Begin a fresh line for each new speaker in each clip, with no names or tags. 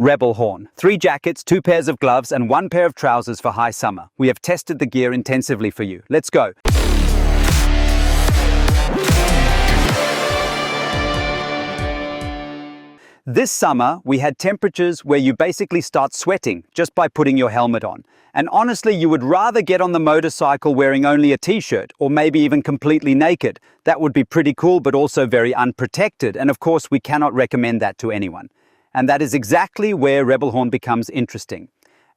Rebelhorn. 3 jackets, 2 pairs of gloves, and 1 pair of trousers for high summer. We have tested the gear intensively for you. Let's go. This summer, we had temperatures where you basically start sweating just by putting your helmet on. And honestly, you would rather get on the motorcycle wearing only a t-shirt or maybe even completely naked. That would be pretty cool, but also very unprotected. And of course, we cannot recommend that to anyone. And that is exactly where Rebelhorn becomes interesting.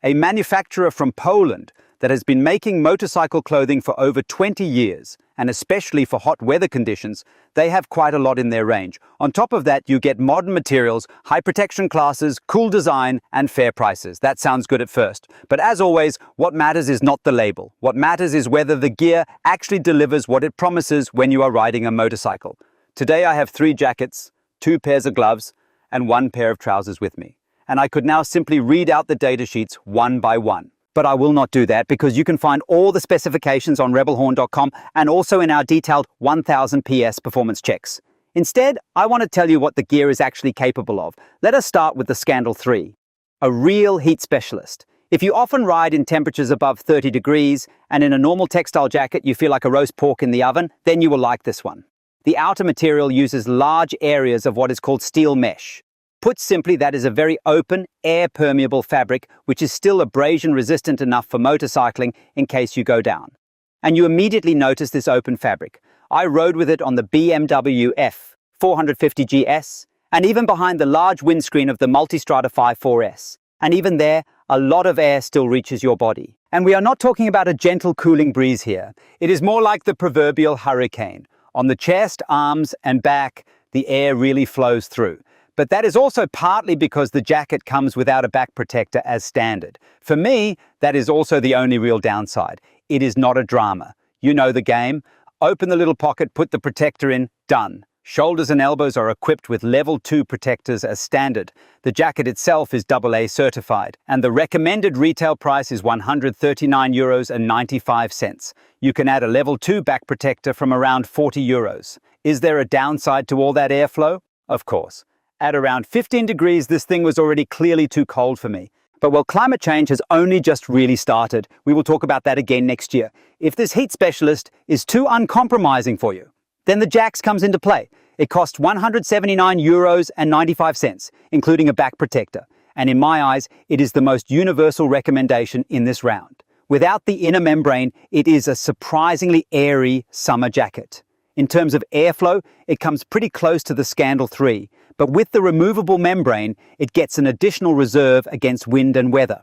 A manufacturer from Poland that has been making motorcycle clothing for over 20 years, and especially for hot weather conditions, they have quite a lot in their range. On top of that, you get modern materials, high protection classes, cool design, and fair prices. That sounds good at first. But as always, what matters is not the label. What matters is whether the gear actually delivers what it promises when you are riding a motorcycle. Today I have 3 jackets, 2 pairs of gloves, and 1 pair of trousers with me. And I could now simply read out the data sheets one by one. But I will not do that because you can find all the specifications on rebelhorn.com and also in our detailed 1000 PS performance checks. Instead, I want to tell you what the gear is actually capable of. Let us start with the Scandal 3, a real heat specialist. If you often ride in temperatures above 30 degrees and in a normal textile jacket you feel like a roast pork in the oven, then you will like this one. The outer material uses large areas of what is called steel mesh. Put simply, that is a very open, air-permeable fabric which is still abrasion-resistant enough for motorcycling in case you go down. And you immediately notice this open fabric. I rode with it on the BMW F 450 GS, and even behind the large windscreen of the Multistrada 54S. And even there, a lot of air still reaches your body. And we are not talking about a gentle cooling breeze here. It is more like the proverbial hurricane. On the chest, arms, and back, the air really flows through. But that is also partly because the jacket comes without a back protector as standard. For me, that is also the only real downside. It is not a drama. You know the game. Open the little pocket, put the protector in, done. Shoulders and elbows are equipped with level 2 protectors as standard. The jacket itself is AA certified, and the recommended retail price is €139.95. You can add a level 2 back protector from around €40. Is there a downside to all that airflow? Of course. At around 15 degrees, this thing was already clearly too cold for me. But while climate change has only just really started, we will talk about that again next year. If this heat specialist is too uncompromising for you, then the Jax comes into play. It costs €179.95, including a back protector. And in my eyes, it is the most universal recommendation in this round. Without the inner membrane, it is a surprisingly airy summer jacket. In terms of airflow, it comes pretty close to the Scandal 3, but with the removable membrane, it gets an additional reserve against wind and weather.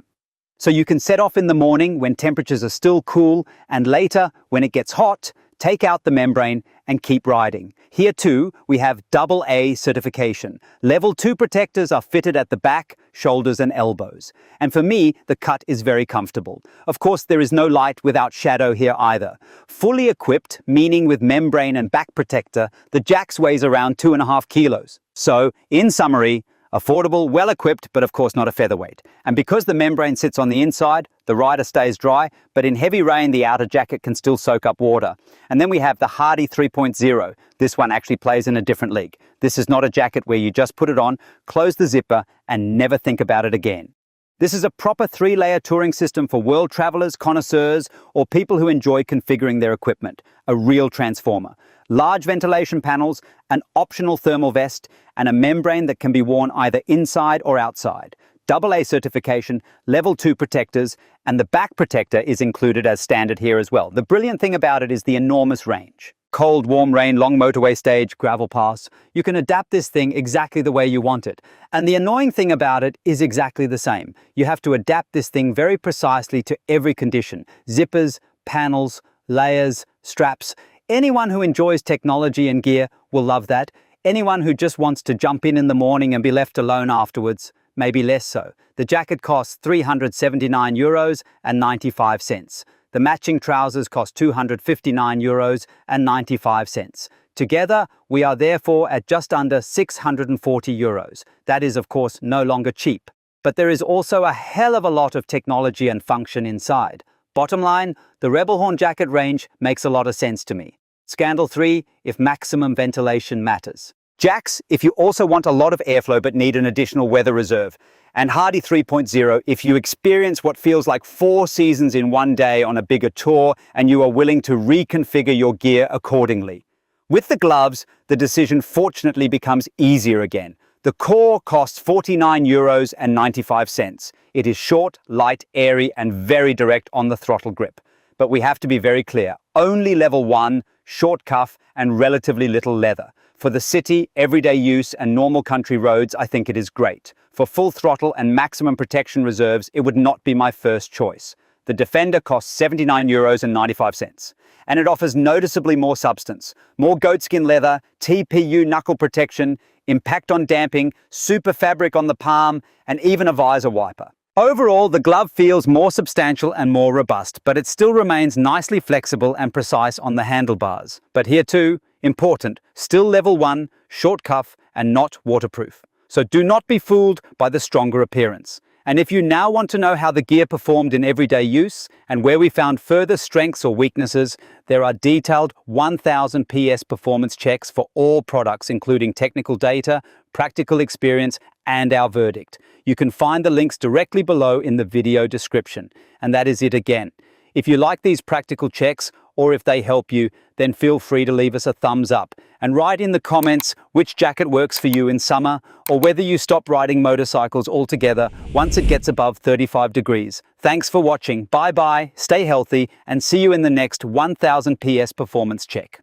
So you can set off in the morning when temperatures are still cool, and later, when it gets hot, take out the membrane and keep riding. Here too, we have AA certification. Level 2 protectors are fitted at the back, shoulders and elbows. And for me, the cut is very comfortable. Of course, there is no light without shadow here either. Fully equipped, meaning with membrane and back protector, the Jax weighs around 2.5 kilos. So, in summary, affordable, well-equipped, but of course not a featherweight. And because the membrane sits on the inside, the rider stays dry, but in heavy rain, the outer jacket can still soak up water. And then we have the Hardy 3.0. This one actually plays in a different league. This is not a jacket where you just put it on, close the zipper, and never think about it again. This is a proper 3-layer touring system for world travelers, connoisseurs, or people who enjoy configuring their equipment. A real transformer. Large ventilation panels, an optional thermal vest, and a membrane that can be worn either inside or outside. AA certification, level 2 protectors, and the back protector is included as standard here as well. The brilliant thing about it is the enormous range. Cold, warm rain, long motorway stage, gravel pass. You can adapt this thing exactly the way you want it. And the annoying thing about it is exactly the same. You have to adapt this thing very precisely to every condition. Zippers, panels, layers, straps. Anyone who enjoys technology and gear will love that. Anyone who just wants to jump in the morning and be left alone afterwards, maybe less so. The jacket costs €379.95. The matching trousers cost €259.95. Together, we are therefore at just under €640. That is, of course, no longer cheap. But there is also a hell of a lot of technology and function inside. Bottom line, the Rebelhorn jacket range makes a lot of sense to me. Scandal 3, if maximum ventilation matters. Jax, if you also want a lot of airflow but need an additional weather reserve. And Hardy 3.0 if you experience what feels like 4 seasons in one day on a bigger tour and you are willing to reconfigure your gear accordingly. With the gloves, the decision fortunately becomes easier again. The Core costs €49.95. It is short, light, airy, and very direct on the throttle grip. But we have to be very clear, only level 1, short cuff, and relatively little leather. For the city, everyday use, and normal country roads, I think it is great. For full throttle and maximum protection reserves, it would not be my first choice. The Defender costs €79.95, and it offers noticeably more substance, more goatskin leather, TPU knuckle protection, impact on damping, super fabric on the palm, and even a visor wiper. Overall, the glove feels more substantial and more robust, but it still remains nicely flexible and precise on the handlebars. But here too, important, still level 1, short cuff, and not waterproof. So do not be fooled by the stronger appearance. And if you now want to know how the gear performed in everyday use and where we found further strengths or weaknesses, there are detailed 1000 PS performance checks for all products, including technical data, practical experience, and our verdict. You can find the links directly below in the video description. And that is it again. If you like these practical checks, or if they help you, then feel free to leave us a thumbs up and write in the comments which jacket works for you in summer, or whether you stop riding motorcycles altogether once it gets above 35 degrees. Thanks for watching. Bye bye, stay healthy, and see you in the next 1000 PS performance check.